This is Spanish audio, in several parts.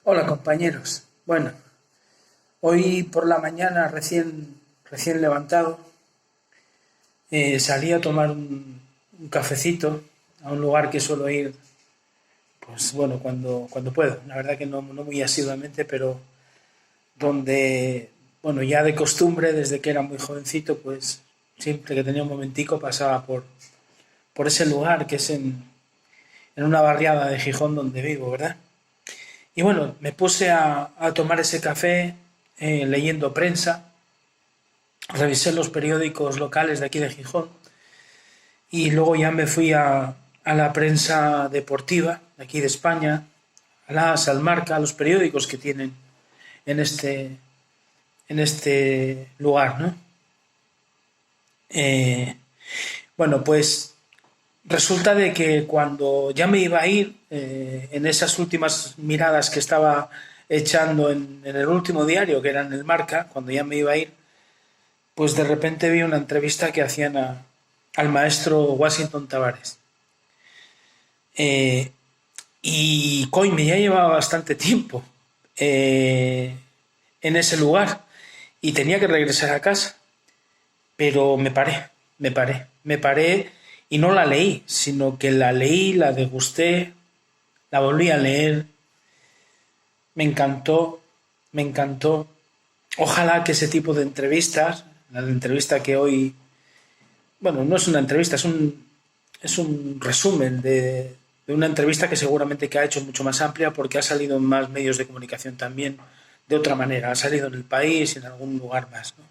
Hola compañeros. Bueno, hoy por la mañana recién levantado, salí a tomar un cafecito a un lugar que suelo ir, pues bueno, cuando puedo. La verdad que no muy asiduamente, pero donde, bueno, ya de costumbre, desde que era muy jovencito, pues siempre que tenía un momentico pasaba por ese lugar que es en una barriada de Gijón donde vivo, ¿verdad? Y bueno, me puse a tomar ese café leyendo prensa, revisé los periódicos locales de aquí de Gijón y luego ya me fui a la prensa deportiva de aquí de España, a al Marca, a los periódicos que tienen en en este lugar, ¿no? Eh, bueno, pues resulta de que cuando ya me iba a ir, en esas últimas miradas que estaba echando en el último diario, que era en el Marca, cuando ya me iba a ir, pues de repente vi una entrevista que hacían al maestro Washington Tavares. Eh, y coño, ya llevaba bastante tiempo en ese lugar y tenía que regresar a casa, pero me paré y no la leí, sino que la leí, la degusté, la volví a leer, me encantó, me encantó. Ojalá que ese tipo de entrevistas, la entrevista que hoy, bueno, no es una entrevista, es un resumen de una entrevista que seguramente que ha hecho mucho más amplia porque ha salido en más medios de comunicación también de otra manera, ha salido en El País y en algún lugar más, ¿no?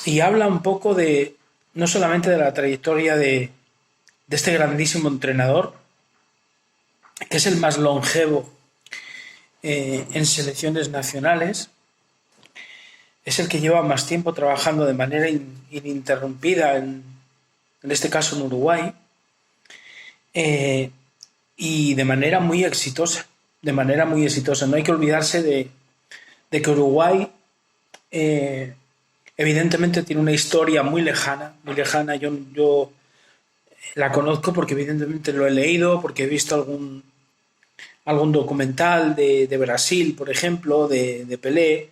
Y habla un poco de, no solamente de la trayectoria de este grandísimo entrenador, que es el más longevo en selecciones nacionales, es el que lleva más tiempo trabajando de manera ininterrumpida, en este caso en Uruguay, eh, y de manera muy exitosa, de manera muy exitosa. No hay que olvidarse de que Uruguay evidentemente tiene una historia muy lejana, muy lejana. Yo la conozco porque evidentemente lo he leído, porque he visto algún documental de Brasil, por ejemplo, de Pelé,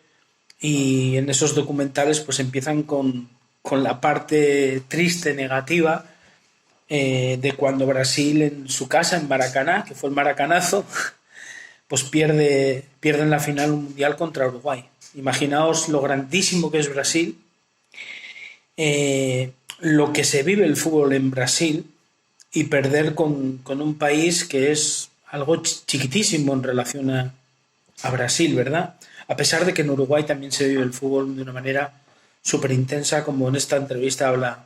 y en esos documentales pues empiezan con la parte triste, negativa, de cuando Brasil en su casa, en Maracaná, que fue el maracanazo, pues pierde en la final un mundial contra Uruguay. Imaginaos lo grandísimo que es Brasil, lo que se vive el fútbol en Brasil y perder con un país que es algo chiquitísimo en relación a Brasil, ¿verdad? A pesar de que en Uruguay también se vive el fútbol de una manera súper intensa, como en esta entrevista habla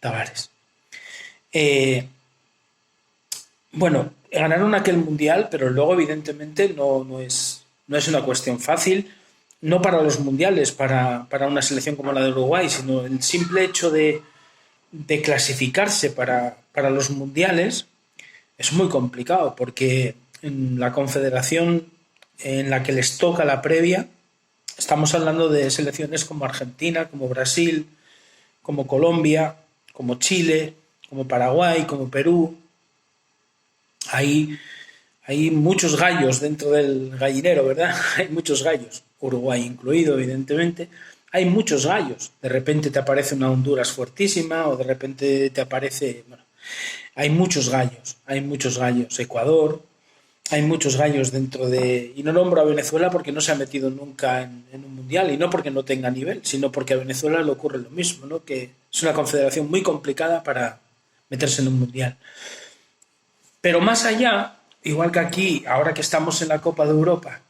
Tavares. Eh, bueno, ganaron aquel mundial, pero luego evidentemente no es una cuestión fácil, no para los mundiales, para una selección como la de Uruguay, sino el simple hecho de clasificarse para los mundiales es muy complicado, porque en la confederación en la que les toca la previa, estamos hablando de selecciones como Argentina, como Brasil, como Colombia, como Chile, como Paraguay, como Perú. Hay, hay muchos gallos dentro del gallinero, ¿verdad? Hay muchos gallos, Uruguay incluido, evidentemente. Hay muchos gallos. De repente te aparece una Honduras fuertísima o de repente te aparece... Bueno, hay muchos gallos. Ecuador, hay muchos gallos dentro de... Y no nombro a Venezuela porque no se ha metido nunca en un mundial y no porque no tenga nivel, sino porque a Venezuela le ocurre lo mismo, ¿no? Que es una confederación muy complicada para meterse en un mundial. Pero más allá, igual que aquí, ahora que estamos en la Copa de Europa,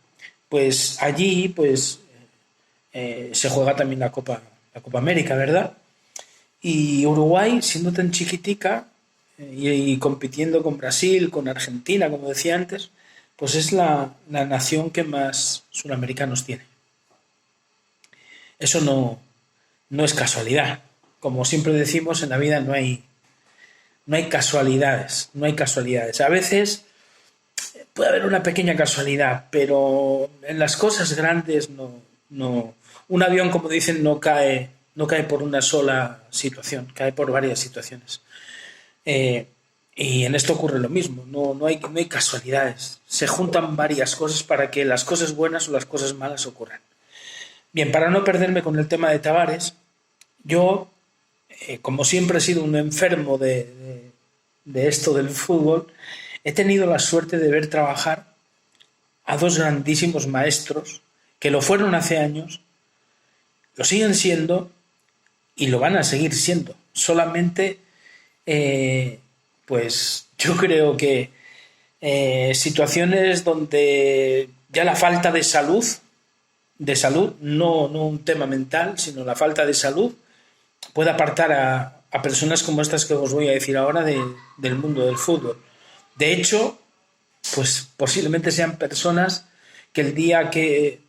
pues allí pues se juega también la Copa América, ¿verdad? Y Uruguay, siendo tan chiquitica y compitiendo con Brasil, con Argentina, como decía antes, pues es la nación que más sudamericanos tiene. Eso no es casualidad. Como siempre decimos, en la vida no hay casualidades, no hay casualidades. A veces puede haber una pequeña casualidad, pero en las cosas grandes no. Un avión, como dicen, no cae por una sola situación, cae por varias situaciones. Eh, Y en esto ocurre lo mismo, no hay casualidades. Se juntan varias cosas para que las cosas buenas o las cosas malas ocurran. Bien, para no perderme con el tema de Tavares, yo, como siempre he sido un enfermo de esto del fútbol, he tenido la suerte de ver trabajar a dos grandísimos maestros que lo fueron hace años, lo siguen siendo y lo van a seguir siendo. Solamente, pues yo creo que situaciones donde ya la falta de salud, no un tema mental, sino la falta de salud, puede apartar a personas como estas que os voy a decir ahora del mundo del fútbol. De hecho, pues posiblemente sean personas que el día que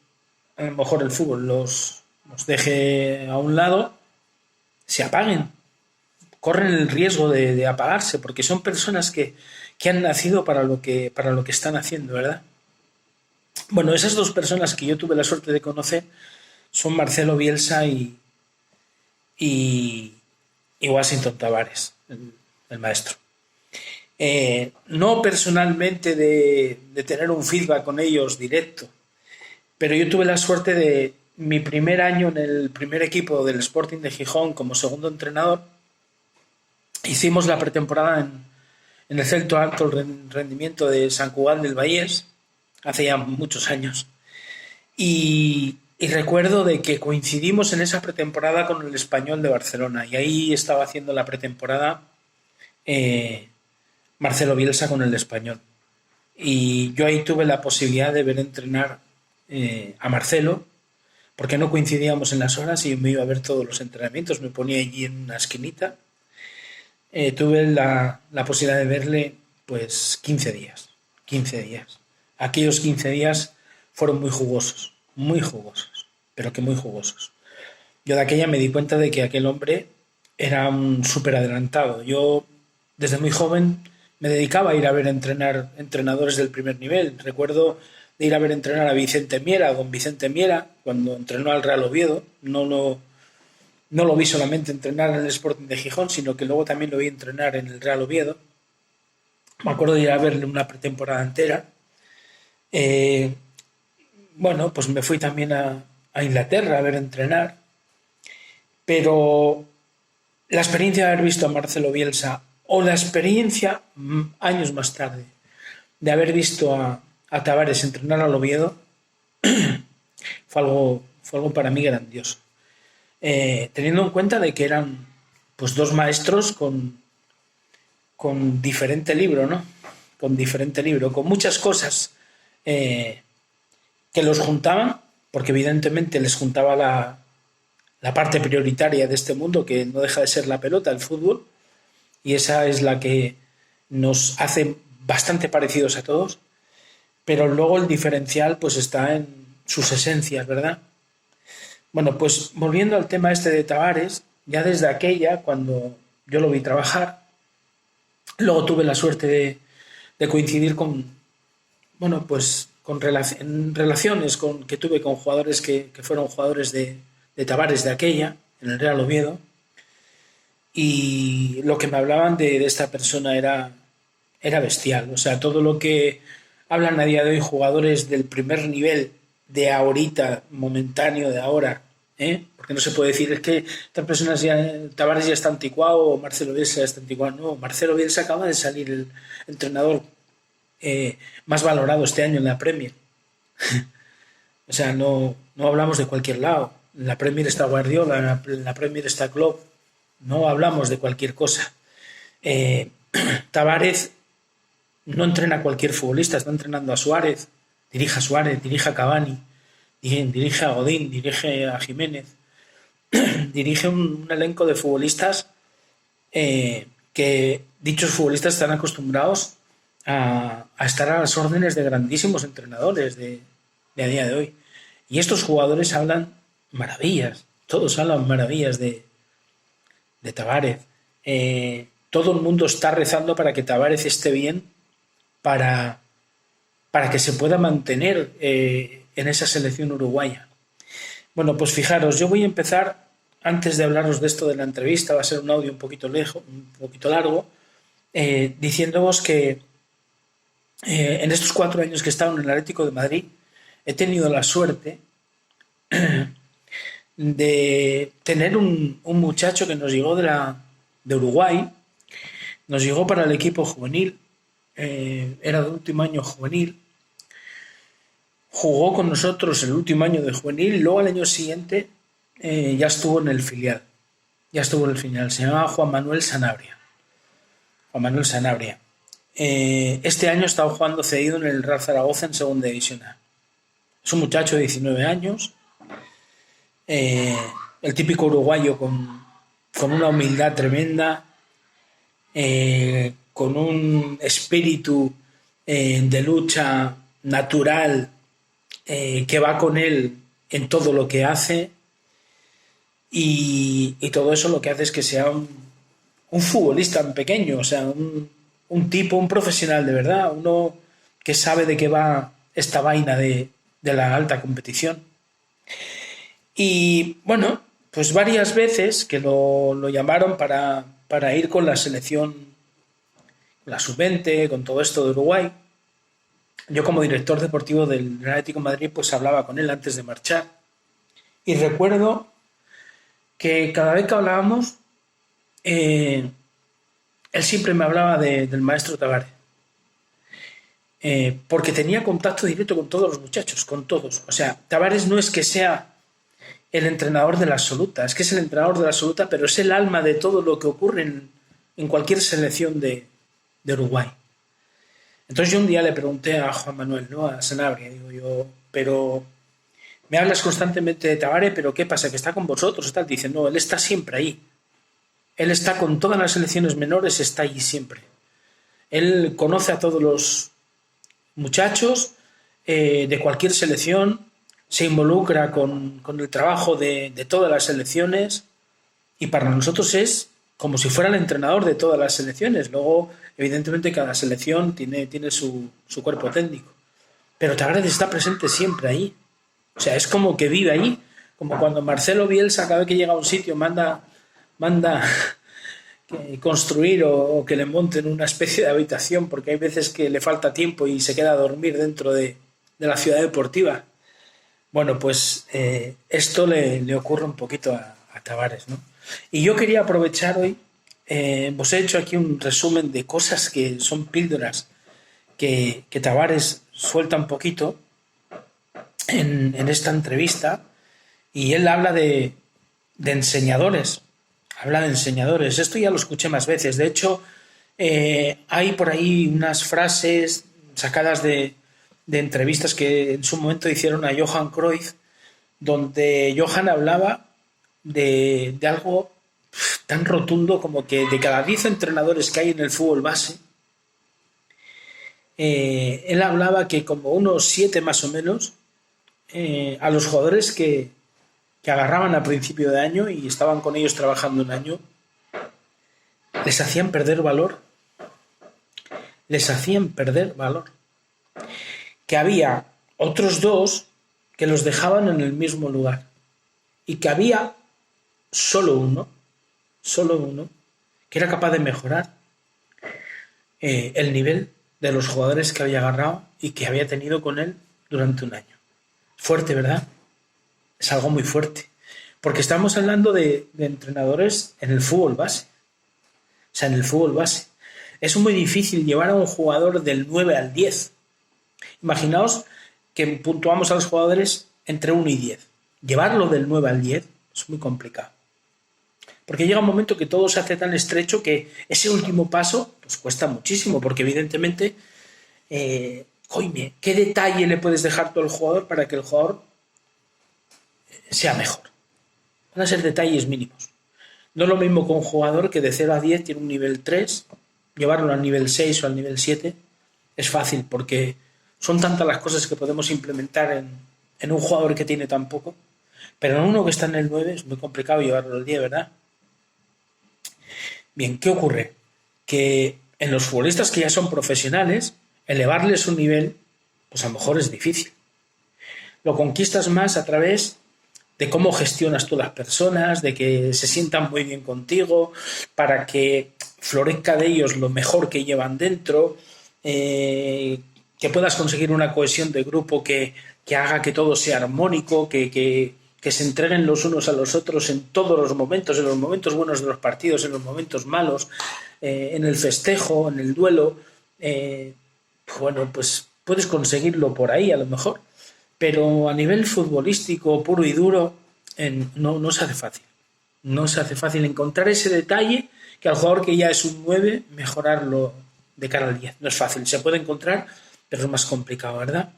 a lo mejor el fútbol los deje a un lado, se apaguen, corren el riesgo de apagarse, porque son personas que han nacido para lo que están haciendo, ¿verdad? Bueno, esas dos personas que yo tuve la suerte de conocer son Marcelo Bielsa y Washington Tavares, el maestro. No personalmente de tener un feedback con ellos directo, pero yo tuve la suerte de mi primer año en el primer equipo del Sporting de Gijón como segundo entrenador. Hicimos la pretemporada en el Centro Alto Rendimiento de San Cugat del Vallés, hace ya muchos años. Y recuerdo de que coincidimos en esa pretemporada con el Español de Barcelona, y ahí estaba haciendo la pretemporada Marcelo Bielsa con el Español. Y yo ahí tuve la posibilidad de ver entrenar a Marcelo, porque no coincidíamos en las horas y yo me iba a ver todos los entrenamientos, me ponía allí en una esquinita. Tuve la posibilidad de verle pues 15 días. Aquellos 15 días fueron muy jugosos, pero que muy jugosos. Yo de aquella me di cuenta de que aquel hombre era un súper adelantado. Yo desde muy joven me dedicaba a ir a ver entrenar entrenadores del primer nivel. Recuerdo de ir a ver entrenar a Vicente Miera, don Vicente Miera, cuando entrenó al Real Oviedo. No lo vi solamente entrenar en el Sporting de Gijón, sino que luego también lo vi entrenar en el Real Oviedo. Me acuerdo de ir a verle una pretemporada entera. Bueno, pues me fui también a Inglaterra a ver entrenar. Pero la experiencia de haber visto a Marcelo Bielsa, o la experiencia años más tarde de haber visto a Tavares entrenar al Oviedo, fue algo para mí grandioso. Teniendo en cuenta de que eran pues dos maestros con diferente libro, ¿no? Con muchas cosas que los juntaban, porque evidentemente les juntaba la parte prioritaria de este mundo, que no deja de ser la pelota, el fútbol, y esa es la que nos hace bastante parecidos a todos, pero luego el diferencial pues está en sus esencias, ¿verdad? Bueno, pues volviendo al tema este de Tavares, ya desde aquella, cuando yo lo vi trabajar, luego tuve la suerte de coincidir con, bueno, pues con relaciones que tuve con jugadores que fueron jugadores de Tavares de aquella, en el Real Oviedo, y lo que me hablaban de esta persona era bestial. O sea, todo lo que hablan a día de hoy jugadores del primer nivel de ahorita, momentáneo de ahora, porque no se puede decir es que estas personas Tavares ya está anticuado o Marcelo Bielsa ya está anticuado. No, Marcelo Bielsa acaba de salir el entrenador más valorado este año en la Premier. O sea, no hablamos de cualquier lado. En la Premier está Guardiola, en la Premier está Klopp. No hablamos de cualquier cosa. Tavares no entrena a cualquier futbolista, está entrenando a Suárez, dirige a Cavani, dirige a Godín, dirige a Jiménez, dirige un elenco de futbolistas que dichos futbolistas están acostumbrados a estar a las órdenes de grandísimos entrenadores de a día de hoy. Y estos jugadores hablan maravillas, todos hablan maravillas de Tavares. Todo el mundo está rezando para que Tavares esté bien, para que se pueda mantener en esa selección uruguaya. Bueno, pues fijaros, yo voy a empezar, antes de hablaros de esto de la entrevista, va a ser un audio un poquito largo, diciéndoos que en estos 4 años que he estado en el Atlético de Madrid he tenido la suerte de tener un muchacho que nos llegó de Uruguay, nos llegó para el equipo juvenil, era de último año juvenil, jugó con nosotros el último año de juvenil y luego al año siguiente ya estuvo en el filial. Se llamaba Juan Manuel Sanabria. Este año ha estado jugando cedido en el Real Zaragoza en segunda división A. Es un muchacho de 19 años, el típico uruguayo con una humildad tremenda, con un espíritu de lucha natural que va con él en todo lo que hace, y todo eso lo que hace es que sea un futbolista pequeño, o sea, un profesional de verdad, uno que sabe de qué va esta vaina de la alta competición. Y bueno, pues varias veces que lo llamaron para ir con la selección, la sub-20, con todo esto de Uruguay. Yo como director deportivo del Atlético de Madrid pues hablaba con él antes de marchar. Y recuerdo que cada vez que hablábamos, él siempre me hablaba del maestro Tavares. Porque tenía contacto directo con todos los muchachos, con todos. O sea, Tavares no es que sea el entrenador de la absoluta, es que es el entrenador de la absoluta, pero es el alma de todo lo que ocurre en cualquier selección de Uruguay. Entonces yo un día le pregunté a Juan Manuel, ¿no? A Sanabria, digo yo, pero me hablas constantemente de Tavares, pero ¿qué pasa? ¿Que está con vosotros? Tal. Dice, no, él está siempre ahí. Él está con todas las selecciones menores, está ahí siempre. Él conoce a todos los muchachos de cualquier selección, se involucra con el trabajo de todas las selecciones, y para nosotros es como si fuera el entrenador de todas las selecciones. Luego, evidentemente, cada selección tiene su cuerpo técnico, pero Tavares está presente siempre ahí. O sea, es como que vive ahí, como cuando Marcelo Bielsa cada vez que llega a un sitio manda construir o que le monten una especie de habitación, porque hay veces que le falta tiempo y se queda a dormir dentro de la ciudad deportiva. Bueno, pues esto le ocurre un poquito a Tavares, ¿no? Y yo quería aprovechar hoy, os he hecho aquí un resumen de cosas que son píldoras que Tavares suelta un poquito en esta entrevista, y él habla de enseñadores. Esto ya lo escuché más veces. De hecho, hay por ahí unas frases sacadas de entrevistas que en su momento hicieron a Johan Cruyff, donde Johan hablaba de algo tan rotundo como que de cada 10 entrenadores que hay en el fútbol base, él hablaba que como unos 7 más o menos, a los jugadores que agarraban a principio de año y estaban con ellos trabajando un año, les hacían perder valor. Que había otros 2 que los dejaban en el mismo lugar, y que había solo uno que era capaz de mejorar el nivel de los jugadores que había agarrado y que había tenido con él durante un año. Fuerte, ¿verdad? Es algo muy fuerte, porque estamos hablando de entrenadores en el fútbol base. O sea, en el fútbol base es muy difícil llevar a un jugador del 9 al 10. Imaginaos que puntuamos a los jugadores entre 1 y 10. Llevarlo del 9 al 10 es muy complicado, porque llega un momento que todo se hace tan estrecho que ese último paso pues cuesta muchísimo, porque evidentemente ¿qué detalle le puedes dejar tú al jugador para que el jugador sea mejor? Van a ser detalles mínimos. No es lo mismo con un jugador que de 0 a 10 tiene un nivel 3, llevarlo al nivel 6 o al nivel 7 es fácil, porque son tantas las cosas que podemos implementar en un jugador que tiene tan poco, pero en uno que está en el 9 es muy complicado llevarlo al 10, ¿verdad? Bien, ¿qué ocurre? Que en los futbolistas que ya son profesionales, elevarles un nivel, pues a lo mejor es difícil. Lo conquistas más a través de cómo gestionas tú las personas, de que se sientan muy bien contigo, para que florezca de ellos lo mejor que llevan dentro, que puedas conseguir una cohesión de grupo que haga que todo sea armónico, que se entreguen los unos a los otros en todos los momentos buenos de los partidos, en los momentos malos, en el festejo, en el duelo. Bueno, pues puedes conseguirlo por ahí a lo mejor, pero a nivel futbolístico puro y duro no se hace fácil. No se hace fácil encontrar ese detalle que al jugador que ya es un 9 mejorarlo de cara al 10. No es fácil, se puede encontrar, pero es más complicado, ¿verdad?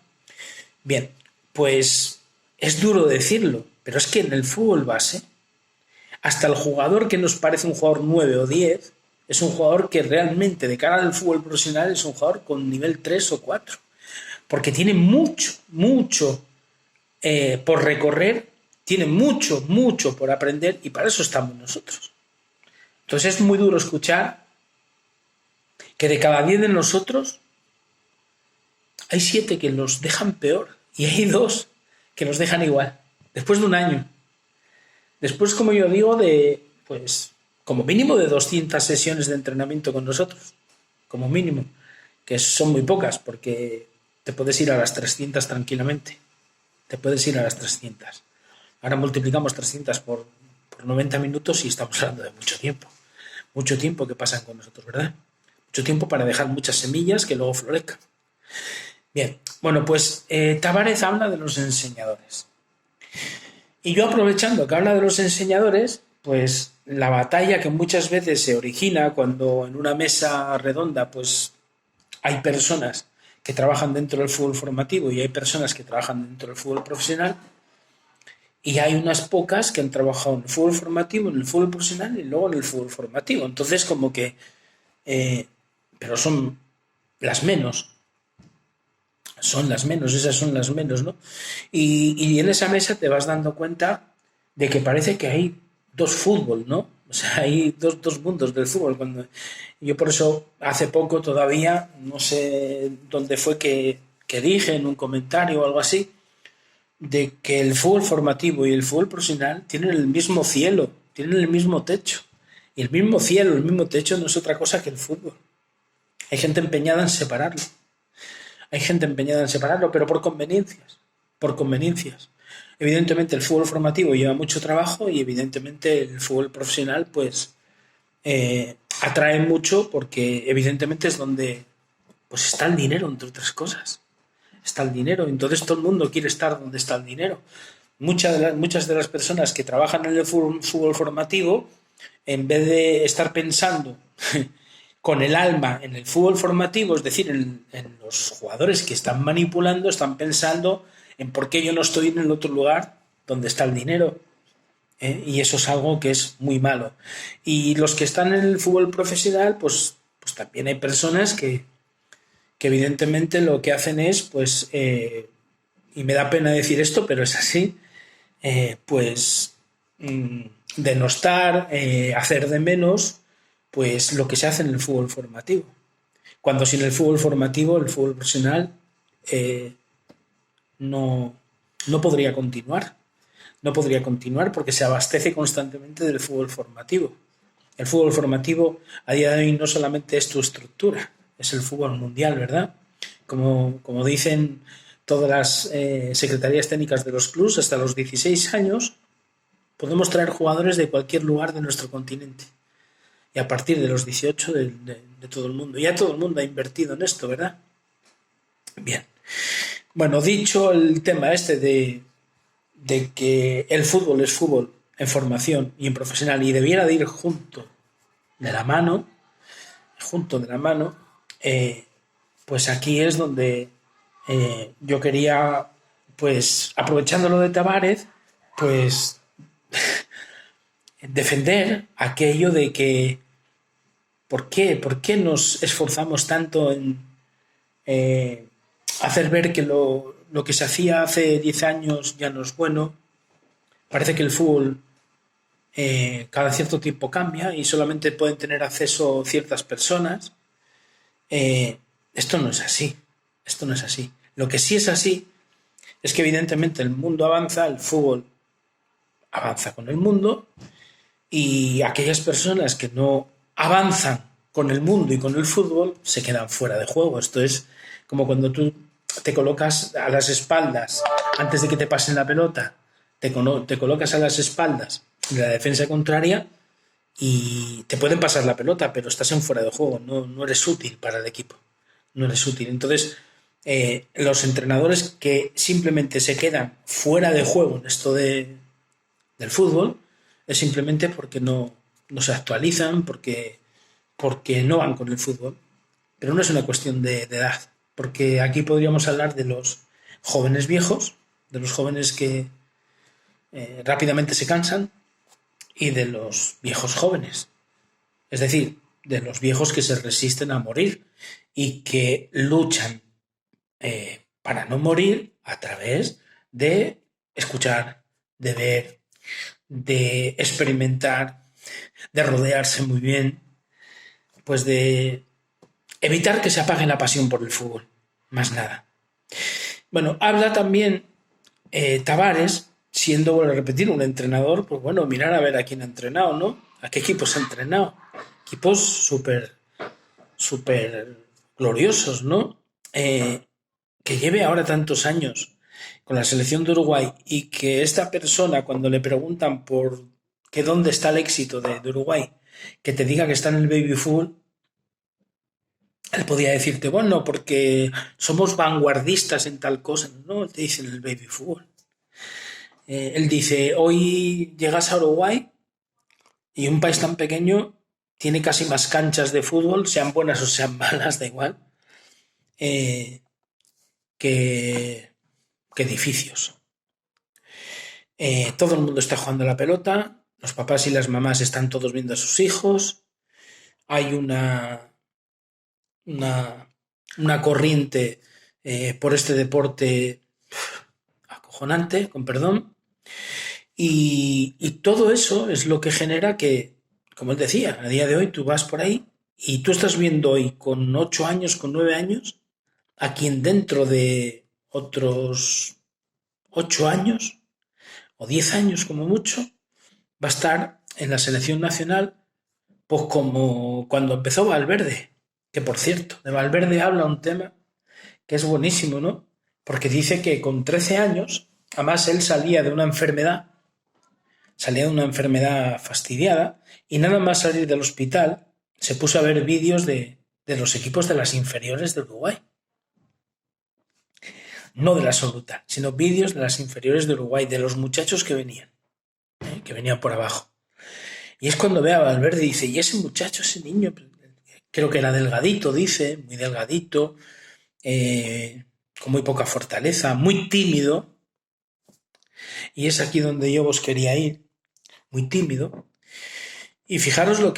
Bien, pues es duro decirlo, pero es que en el fútbol base, hasta el jugador que nos parece un jugador 9 o 10, es un jugador que realmente de cara al fútbol profesional es un jugador con nivel 3 o 4, porque tiene mucho por recorrer, tiene mucho por aprender y para eso estamos nosotros. Entonces es muy duro escuchar que de cada 10 de nosotros hay 7 que los dejan peor y hay 2 que los dejan igual, después de un año. Después, como yo digo, pues como mínimo de 200 sesiones de entrenamiento con nosotros, como mínimo, que son muy pocas porque te puedes ir a las 300 tranquilamente, te puedes ir a las 300. Ahora multiplicamos 300 por 90 minutos y estamos hablando de mucho tiempo que pasan con nosotros, ¿verdad? Mucho tiempo para dejar muchas semillas que luego florezcan. Bien, bueno, pues Tavares habla de los enseñadores. Y yo, aprovechando que habla de los enseñadores, pues la batalla que muchas veces se origina cuando en una mesa redonda pues hay personas que trabajan dentro del fútbol formativo y hay personas que trabajan dentro del fútbol profesional, y hay unas pocas que han trabajado en el fútbol formativo, en el fútbol profesional y luego en el fútbol formativo. Entonces, como que... pero son las menos. Esas son las menos, ¿no? Y en esa mesa te vas dando cuenta de que parece que hay dos fútbol, ¿no? O sea, hay dos mundos del fútbol. Yo por eso hace poco todavía, no sé dónde fue que dije en un comentario o algo así, de que el fútbol formativo y el fútbol profesional tienen el mismo cielo, tienen el mismo techo. Y el mismo cielo, el mismo techo no es otra cosa que el fútbol. Hay gente empeñada en separarlo. Pero por conveniencias. Evidentemente el fútbol formativo lleva mucho trabajo y evidentemente el fútbol profesional pues atrae mucho porque evidentemente es donde pues está el dinero, entre otras cosas. Está el dinero, entonces todo el mundo quiere estar donde está el dinero. Muchas de las personas que trabajan en el fútbol formativo, en vez de estar pensando con el alma en el fútbol formativo, es decir, en los jugadores que están manipulando, están pensando en por qué yo no estoy en el otro lugar donde está el dinero. Y eso es algo que es muy malo. Y los que están en el fútbol profesional, pues también hay personas que evidentemente lo que hacen es, pues, y me da pena decir esto, pero es así, pues denostar, hacer de menos pues lo que se hace en el fútbol formativo. Cuando sin el fútbol formativo, el fútbol profesional no podría continuar. No podría continuar porque se abastece constantemente del fútbol formativo. El fútbol formativo a día de hoy no solamente es tu estructura, es el fútbol mundial, ¿verdad? Como dicen todas las secretarías técnicas de los clubes, hasta los 16 años podemos traer jugadores de cualquier lugar de nuestro continente. Y a partir de los 18 de todo el mundo. Ya todo el mundo ha invertido en esto, ¿verdad? Bien. Bueno, dicho el tema este de que el fútbol es fútbol en formación y en profesional y debiera de ir junto de la mano, pues aquí es donde yo quería, pues aprovechando lo de Tavares, pues defender aquello de que ¿por qué nos esforzamos tanto en hacer ver que lo que se hacía hace 10 años ya no es bueno? Parece que el fútbol cada cierto tiempo cambia y solamente pueden tener acceso ciertas personas. Esto no es así. Lo que sí es así es que evidentemente el mundo avanza, el fútbol avanza con el mundo, y aquellas personas que no avanzan con el mundo y con el fútbol se quedan fuera de juego. Esto es como cuando tú te colocas a las espaldas, antes de que te pasen la pelota, te colocas a las espaldas de la defensa contraria y te pueden pasar la pelota, pero estás en fuera de juego, no eres útil para el equipo, no eres útil. Entonces, los entrenadores que simplemente se quedan fuera de juego en esto del fútbol es simplemente porque no se actualizan, porque no van con el fútbol. Pero no es una cuestión de edad, porque aquí podríamos hablar de los jóvenes viejos, de los jóvenes que rápidamente se cansan, y de los viejos jóvenes. Es decir, de los viejos que se resisten a morir y que luchan para no morir a través de escuchar, de ver, de experimentar, de rodearse muy bien, pues de evitar que se apague la pasión por el fútbol, más nada. Bueno, habla también Tavares, siendo, vuelvo a repetir, un entrenador, pues bueno, mirar a ver a quién ha entrenado, ¿no? A qué equipos ha entrenado. Equipos súper gloriosos, ¿no? Que lleve ahora tantos años con la selección de Uruguay y que esta persona, cuando le preguntan por que dónde está el éxito de Uruguay, que te diga que está en el baby fútbol, él podía decirte, bueno, porque somos vanguardistas en tal cosa. No, te dicen el baby fútbol. Él dice, hoy llegas a Uruguay y un país tan pequeño tiene casi más canchas de fútbol, sean buenas o sean malas, da igual, que edificios. Todo el mundo está jugando a la pelota, los papás y las mamás están todos viendo a sus hijos, hay una corriente por este deporte acojonante, con perdón, y todo eso es lo que genera que, como él decía, a día de hoy tú vas por ahí y tú estás viendo hoy con 8 años, con 9 años, a quien dentro de otros 8 años o 10 años como mucho va a estar en la selección nacional, pues como cuando empezó Valverde, que por cierto, de Valverde habla un tema que es buenísimo, ¿no? Porque dice que con 13 años, además él salía de una enfermedad fastidiada, y nada más salir del hospital se puso a ver vídeos de los equipos de las inferiores de Uruguay. No de la absoluta, sino vídeos de las inferiores de Uruguay, de los muchachos que venían por abajo. Y es cuando ve a Valverde y dice, y ese muchacho, ese niño, creo que era delgadito, dice, muy delgadito, con muy poca fortaleza, muy tímido, y es aquí donde yo os quería ir, muy tímido, y fijaros lo que es